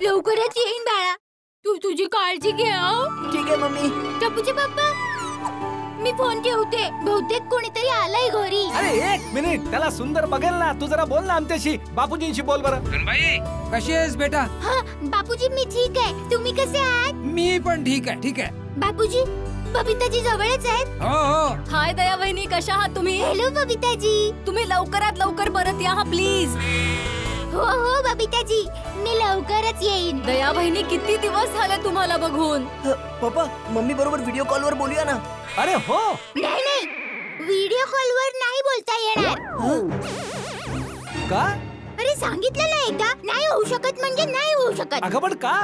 लवकरच येईन बाळा. तू तुझी काळजी घे. ठीक आहे मम्मी. टप्पूचे पप्पा, मी फोन ठेवते. बहुतेक कोणीतरी आलाय घरी. अरे 1 मिनिट, त्याला सुंदर बघेल ना. तू जरा बोल ना आमच्याशी. बापूजींशी बोल बरं. सुनबाई, कशी आहेस बेटा? हा बापूजी, मी ठीक आहे. तुम्ही कसे आहात? मी पण ठीक आहे. ठीक आहे बापूजी, बबिताजी जवळच आहेत. हो हो. हाय दया वहिनी, कशा आहात तुम्ही? हॅलो बबिताजी. तुम्ही लवकरात लवकर परत या प्लीज. हो हो बबिताजी, मी लवकरच येईन. दया वहिनी, किती दिवस झाले तुम्हाला बघून. पप्पा, मम्मी बरोबर व्हिडिओ कॉलवर बोलूया ना. अरे हो. नाही नाही, व्हिडिओ कॉलवर नाही बोलता येणार. का? अरे सांगितलं ना एकदा, नाही होऊ शकत म्हणजे नाही होऊ शकत. अगं पण का?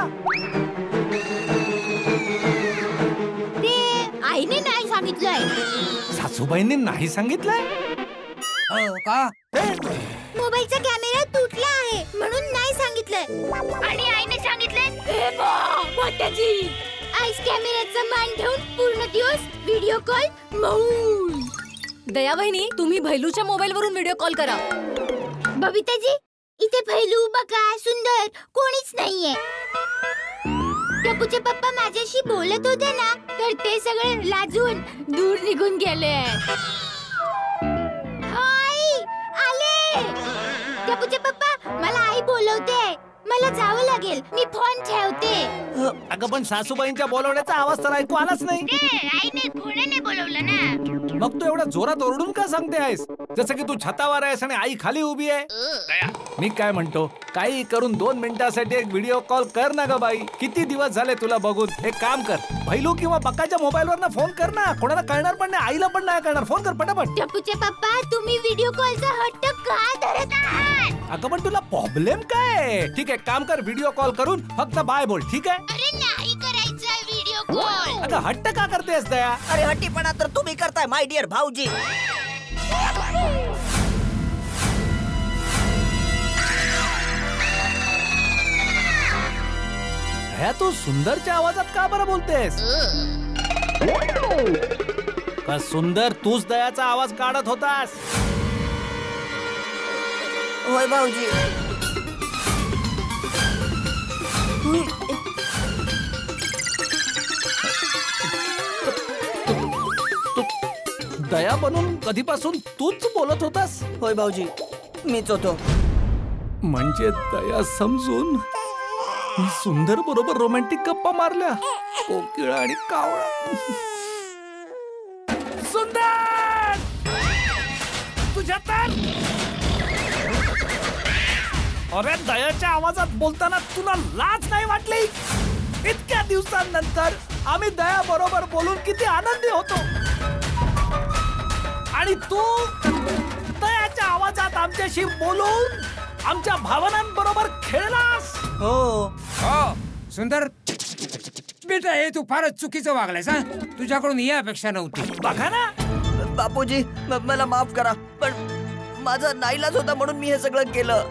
ते आईने नाही सांगितलंय. सासूबाईंनी नाही सांगितलंय? का? मोबाईलचा कॅमेरा तुटला आहे म्हणून नाही सांगितलंय. आणि आईने सांगितलंय आईस कॅमेऱ्याचा मान ठेवून पूर्ण दिवस व्हिडिओ कॉल मौन. दया वहिनी, तुम्ही भैलूच्या मोबाईल वरून व्हिडिओ कॉल करा. बबिताजी, इथे भैलू, बका, सुंदर कोणीच नाहीये. टप्पूचे पप्पा माझ्याशी बोलत होते ना, तर ते सगळे लाजून दूर निघून गेले. हाय, आले. टप्पूचे पप्पा, मला आई बोलवते. मला जावं लागेल. मी फोन ठेवते. अगं पण सासूबाईंच्या बोलवण्याचा आवाज तर ऐकू आलाच नाही. आईने कोणाने बोलवलं ना. मग तू एवढा जोरात ओरडून का सांगते आहेस? जसं की तू छतावर आहेस आणि आई खाली उभी आहे. मी काय म्हणतो, काही करून 2 मिनिटासाठी एक व्हिडिओ कॉल कर ना ग बाई. किती दिवस झाले तुला बघून. एक काम कर, भैलू किंवा बक्काच्या मोबाईल वर फोन कर ना. कोणाला कळणार पण नाही, आईला पण नाही कळणार. फोन कर पटापट. टप्पूचे पप्पा, तुम्ही व्हिडिओ कॉलचा हट्ट का धरत आहात? अगं पण तुला प्रॉब्लेम काय? ठीक आहे, काम कर, व्हिडिओ कॉल करून फक्त बाय बोल. ठीक आहे? अरे नाही करायचा व्हिडिओ कॉल. अगं हट्ट का करतेस दया? अरे हट्टीपणा तर तुम्ही करताय माय डिअर भाऊजी. दया, तू सुंदरच्या आवाजात का बरं बोलतेस? का सुंदर तूच दयाचा आवाज काढत होतास? होय भाऊजी. दया बनून कधीपासून तूच बोलत होतास? होय भाऊजी, मीच होतो. म्हणजे दया समजून मी सुंदर बरोबर रोमॅन्टिक गप्पा मारल्या. कोकिळा आणि कावळा. सुंदर, तुझ्या तर. अरे दयाच्या आवाजात बोलताना तुला लाज नाही वाटली? इतक्या दिवसांनंतर आम्ही दया बरोबर बोलून किती आनंदी होतो, आणि तू दयाच्या आवाजात आमच्याशी बोलून आमच्या भावनांबरोबर खेळलास. हो हो सुंदर बेटा, हे तू फारच चुकीचं वागलायस. तुझ्याकडून ही अपेक्षा नव्हती. बघा ना बापूजी, मला माफ करा, पण माझा नाईलाज होता म्हणून मी हे सगळं केलं.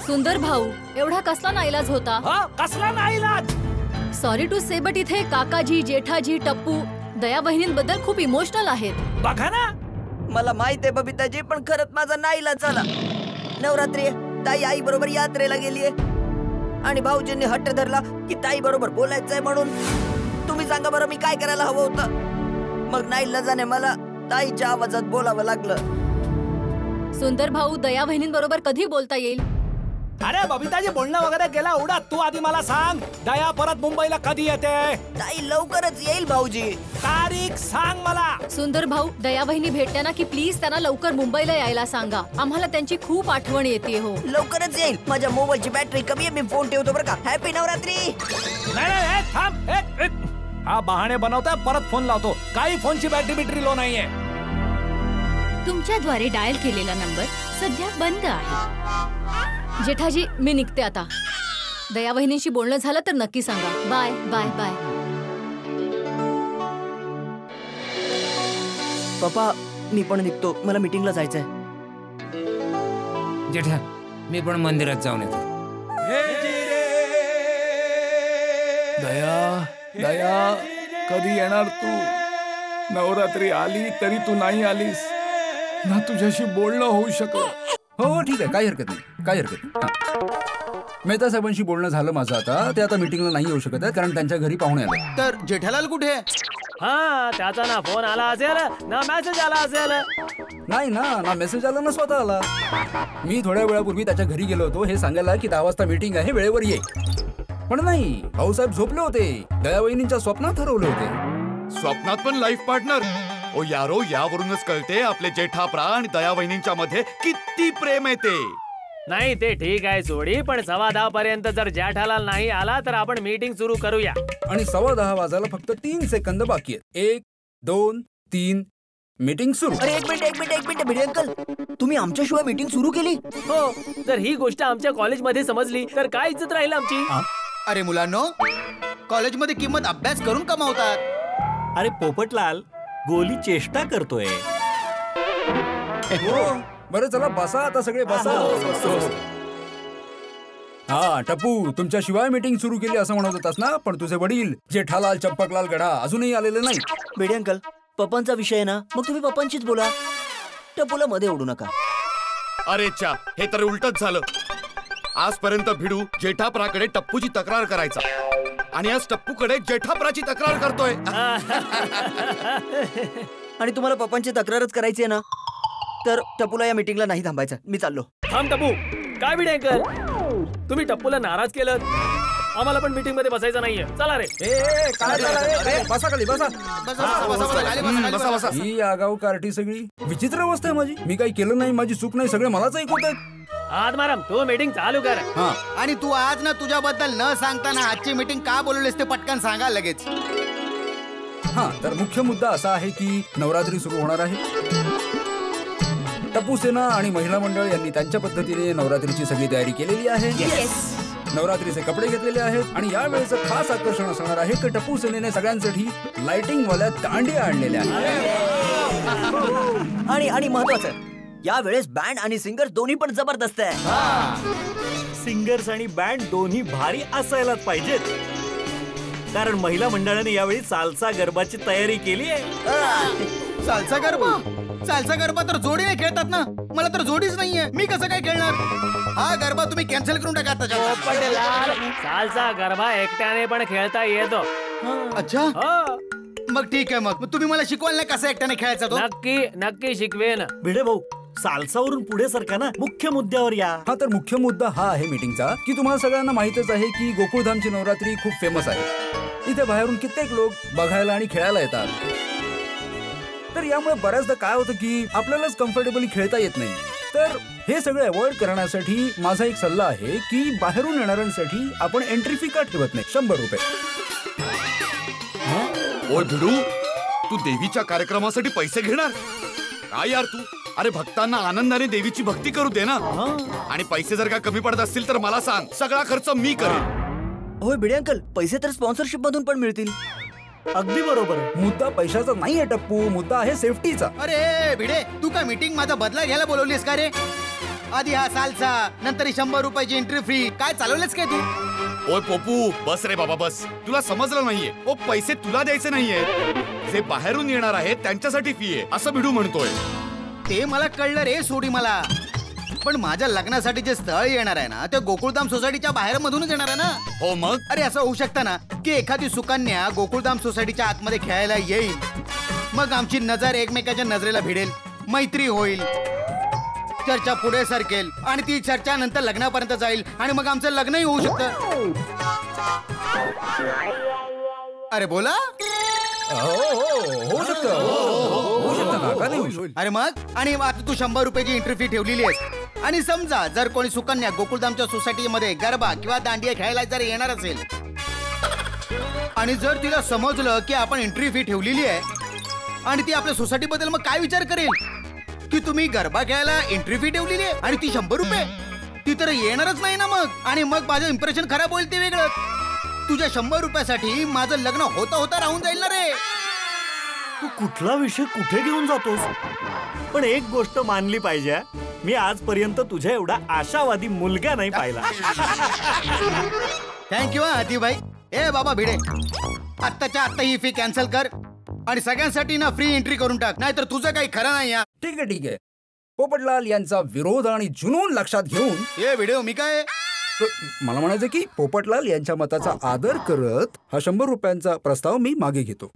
सुंदर भाऊ, एवढा कसला नाईलाज होता? कसला नाईलाज? सॉरी टू से, बट इथे काकाजी, जेठाजी, टप्पू दया बहिणींबद्दल खूप इमोशनल आहेत. बघा ना. मला माहित आहे बबिताजी, पण खरंच माझा नाईलाज झाला. नवरात्री आहे, ताई आई बरोबर यात्रेला गेलीये आणि भाऊजींनी हट्ट धरला की ताई बरोबर बोलायचंय म्हणून. तुम्ही सांगा बरं, मी काय करायला हवं होतं? मग नाईलाजाने मला ताईच्या आवाजात बोलावं लागलं. सुंदर भाऊ, दया बहिणींबरोबर कधी बोलता येईल? अरे बबिताजी, बोलणं वगैरे गेला उडा. तू आधी मला सांग, दया परत मुंबईला कधी येते? ताई लवकरच येईल भाऊजी. तारीख सांग मला. सुंदर भाऊ, दया बहिणी भेटल्या ना की प्लीज त्यांना लवकर मुंबईला यायला सांगा. आम्हाला त्यांची खूप आठवण येते. हो लवकरच येईल. माझ्या मोबाईलची बॅटरी कमी आहे, मी फोन ठेवतो बरं का. हॅपी नवरात्री. नाही थांब. हा बहाणे बनवताय, परत फोन लावतो. काही फोनची बॅटरी लो नाहीये. तुमच्याद्वारे डायल केलेला नंबर सध्या बंद आहे. जेठाजी, मी निघते आता. दया बहिणींशी बोलणं झालं तर नक्की सांगा. Bye bye bye. पप्पा, मी पण निघतो, मला मीटिंगला जायचंय. जेठा, मी पण मंदिरात जाऊन येतो. दया कधी येणार तू? नवरात्री आली तरी तू नाही आलीस ना. तुझ्याशी बोलणं होऊ शकलं. हो ठीक आहे, काही हरकत नाही. मेहता साहेबांशी बोलणं झालं माझं आता. ते आता मीटिंगला नाही येऊ शकत आहे कारण त्यांच्या घरी पाहुणे आले. तर जेठालाल कुठे? हा, त्याचा ना फोन आला असेल ना मेसेज आला असेल. नाही ना मेसेज आला ना स्वतः आला. मी थोड्या वेळापूर्वी त्याच्या घरी गेलो होतो हे सांगायला की 10 वाजता मीटिंग आहे, वेळेवर ये. पण नाही, भाऊसाहेब झोपले होते. दयावहिनींच्या स्वप्नात ठरवले होते. स्वप्नात पण लाईफ पार्टनर. ओ यारो, यावरूनच कळते आपले जेठाप्रा आणि दयावहिनींच्या मध्ये किती प्रेम आहे ते. नाही ते ठीक आहे सोडी, पण 10:15 पर्यंत जर जेठालाल नाही आला तर आपण मीटिंग सुरू करूया. आणि 10:15 वाजायला फक्त 3 सेकंद बाकी आहेत. 1, 2, 3 मीटिंग सुरू. अरे एक मिनिट भिडे अंकल, तुम्ही आमच्याशिवाय मीटिंग सुरू केली? हो, जर ही गोष्ट आमच्या कॉलेजमध्ये समजली तर काय इज्जत राहील आमची? अरे मुलांनो, कॉलेजमध्ये किंमत अभ्यास करून कमावतात. अरे पोपटलाल, गोली चेष्टा करतोय. बरं चला बसा आता सगळे बसा. हा टप्पू, तुमच्याशिवाय मीटिंग सुरू केली असं म्हणत होतास ना, पण तुझे वडील जेठालाल चंपकलाल गढा अजूनही आलेले नाही. भिडे अंकल, पप्पांचा विषय आहे ना, मग तुम्ही पप्पांशीच बोला. टप्पूला मध्ये ओढू नका. अरे च्या, हे तर उलटच झालं. आजपर्यंत भिडू जेठाप्राकडे टप्पूची तक्रार करायचा आणि आज टप्पूकडे जेठाप्राची तक्रार करतोय. आणि तुम्हाला पप्पांची तक्रारच करायची आहे ना, तर टप्पूला या मीटिंगला नाही थांबायचं. मी चाललो. थांब टप्पू. काय भिडे अंकल, तुम्ही टप्पूला नाराज केलं. आम्हाला पण मीटिंग मध्ये बसायचं नाहीये. चला रे. काय झालं? बसा खाली बसा. बसा बसा. ही आगाऊ कार्टी सगळी विचित्र अवस्था आहे माझी. मी काही केलं नाही, माझी चूक नाही, सगळे मलाच ऐकवतात. आज मारम, तू मीटिंग चालू कर. आणि तू आज ना तुझ्याबद्दल न सांगताना आजची मीटिंग का बोलवलीस ते पटकन सांगा लगेच. हा, तर मुख्य मुद्दा असा आहे की नवरात्री सुरू होणार आहे. टप्पू सेना आणि महिला मंडळ यांनी त्यांच्या पद्धतीने नवरात्रीची सगळी तयारी केलेली आहे. नवरात्रीचे कपडे घेतलेले आहेत आणि यावेळेचं खास आकर्षण असणार आहे की टप्पू सेनेने सगळ्यांसाठी लाइटिंग वाल्या दांडिया आणलेल्या आहेत. आणि महत्वाचं, या वेळेस बँड आणि सिंगर दोन्ही पण जबरदस्त आहे. सिंगर्स आणि बँड दोन्ही भारी असायलाच पाहिजेत, कारण महिला मंडळाने यावेळी साल्सा गरबाची तयारी केली आहे. साल्सा गरबा तर जोडीने खेळतात ना, मला तर जोडीच नाहीये. मी कसं काय खेळणार? हा गरबा तुम्ही कॅन्सल करून टाका. सालचा गरबा एकट्याने पण खेळता येतो. अच्छा, मग ठीक आहे. मग तुम्ही मला शिकवाल ना कसं एकट्याने खेळायचा तो? नक्की शिकवेन. भिडे भाऊ, साल्सावरून पुढे सरका ना, मुख्य मुद्द्यावर या. हा, तर मुख्य मुद्दा हा आहे मीटिंगचा की तुम्हाला सगळ्यांना माहितच आहे की गोकुळधामची नवरात्री खूप फेमस आहे. इथे बाहेरून कित्येक लोक बघायला आणि खेळायला येतात. तर यामुळे बऱ्याचदा काय होतं की आपल्यालाच कम्फर्टेबली खेळता येत नाही. तर हे सगळं अवॉइड करण्यासाठी माझा एक सल्ला आहे की बाहेरून येणाऱ्यांसाठी आपण एंट्री फी का ठेवत नाही, 100 रुपये. ओ भिडू, तू देवीच्या कार्यक्रमासाठी पैसे घेणार काय यार तू? अरे भक्तांना आनंदाने देवीची भक्ती करू दे ना. आणि पैसे जर का कमी पडत असतील तर मला सांग, सगळा खर्च मी करेन. होय भिडे अंकल, पैसे तर स्पॉन्सरशिप मधून पण मिळतील. अगदी बरोबर आहे. मुद्दा पैशाचा नाहीये टप्पू, मुद्दा आहे सेफ्टीचा. अरे भिडे, तू का मीटिंग माझा बदला घ्यायला बोलवलीस का रे? आधी हा सालसा, नंतर 100 रुपयाची एंट्री फ्री. काय चालवलेस काय तू? ओय पोपू, बस रे बाबा बस. तुला समजलं नाहीये. ओ पैसे तुला द्यायचे नाहीये, जे बाहेरून येणार आहेत त्यांच्यासाठी फी आहे असं भिडू म्हणतोय. ते मला कळलं रे सोडी मला. पण माझ्या लग्नासाठी जे स्थळ येणार आहे ना, ते गोकुळधाम सोसायटीच्या बाहेर मधूनच येणार आहे ना. हो मग. अरे असं होऊ शकतं ना की एखादी सुकन्या गोकुळधाम सोसायटीच्या आतमध्ये खेळायला येईल, मग आमची नजर एकमेकाच्या नजरेला भिडेल, मैत्री होईल, चर्चा पुढे सरकेल आणि ती चर्चा नंतर लग्नापर्यंत जाईल आणि मग आमचं लग्नही होऊ शकतं. अरे बोला. होऊ शकतं. अरे मग. आणि आता तू 100 रुपयाची एंट्री फी ठेवलेली आहेस आणि समजा जर कोणी सुकन्या गोकुळधामच्या सोसायटीमध्ये गरबा किंवा दांडिया खेळायला जर येणार असेल आणि जर तिला समजलं की आपण एंट्री फी ठेवलेली आहे आणि ती आपल्या सोसायटी बद्दल मग काय विचार करेल की तुम्ही गरबा खेळायला एंट्री फी ठेवलेली आहे आणि ती 100 रुपये, ती तर येणारच नाही ना मग. आणि मग माझं इम्प्रेशन खराब होईल ते वेगळं. तुझ्या 100 रुपयासाठी माझं लग्न होता होता राहून जाईल ना रे. तू कुठला विषय कुठे घेऊन जातोस? पण एक गोष्ट मानली पाहिजे, मी आजपर्यंत तुझ्या एवढा आशावादी मुलगा नाही पाहिला. थँक्यू हातीभाई. ए बाबा भिडे, आत्ताच्या आत्ता ही फी कॅन्सल कर आणि सगळ्यांसाठी ना फ्री एंट्री करून टाक, नाहीतर तुझं काही खरं नाही. ठीक आहे. पोपटलाल यांचा विरोध आणि जुनून लक्षात घेऊन हे व्हिडिओ मी काय मला म्हणायचं की पोपटलाल यांच्या मताचा आदर करत हा 100 रुपयांचा प्रस्ताव मी मागे घेतो.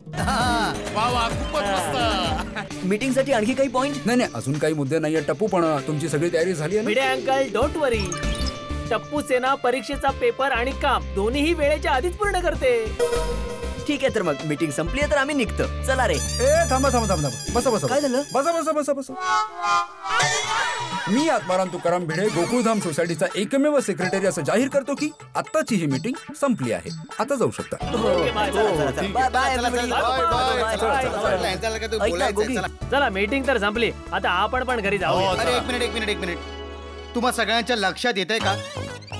मीटिंग साठी आणखी काही पॉइंट? नाही अजून काही मुद्दे नाहीये टप्पू, पण तुमची सगळी तयारी झाली आहे भिडे अंकल डोंट वरी. टप्पू सेना परीक्षेचा पेपर आणि काम दोन्ही वेळेच्या आधीच पूर्ण करते. ठीक आहे, तर मग मीटिंग संपली तर आम्ही निघतो. चला रे. थांबा बसा. काय झालं? बसा. मी आत्माराम तुकाराम भिडे गोकुळधाम सोसायटीचा एकमेव सेक्रेटरी असं जाहीर करतो की आत्ताची ही मीटिंग संपली आहे. आता जाऊ शकता. चला मीटिंग तर संपली, आता आपण पण घरी जाऊ. अरे एक मिनिट. तुम्हा सगळ्यांच्या लक्षात येतंय का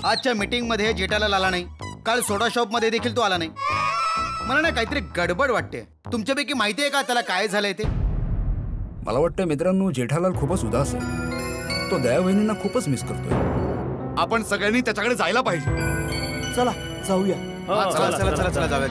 आजच्या मीटिंग मध्ये जेठालाल आला नाही. काल सोडा शॉप मध्ये देखील तो आला नाही. मला ना काहीतरी गडबड वाटते. तुमच्यापैकी माहिती आहे का त्याला काय झालंय ते? मला वाटतं मित्रांनो, जेठालाल खूपच उदास आहे. तो दया वहिनींना खूपच मिस करतोय. आपण सगळ्यांनी त्याच्याकडे जायला पाहिजे. चला जाऊया. चला जाऊया.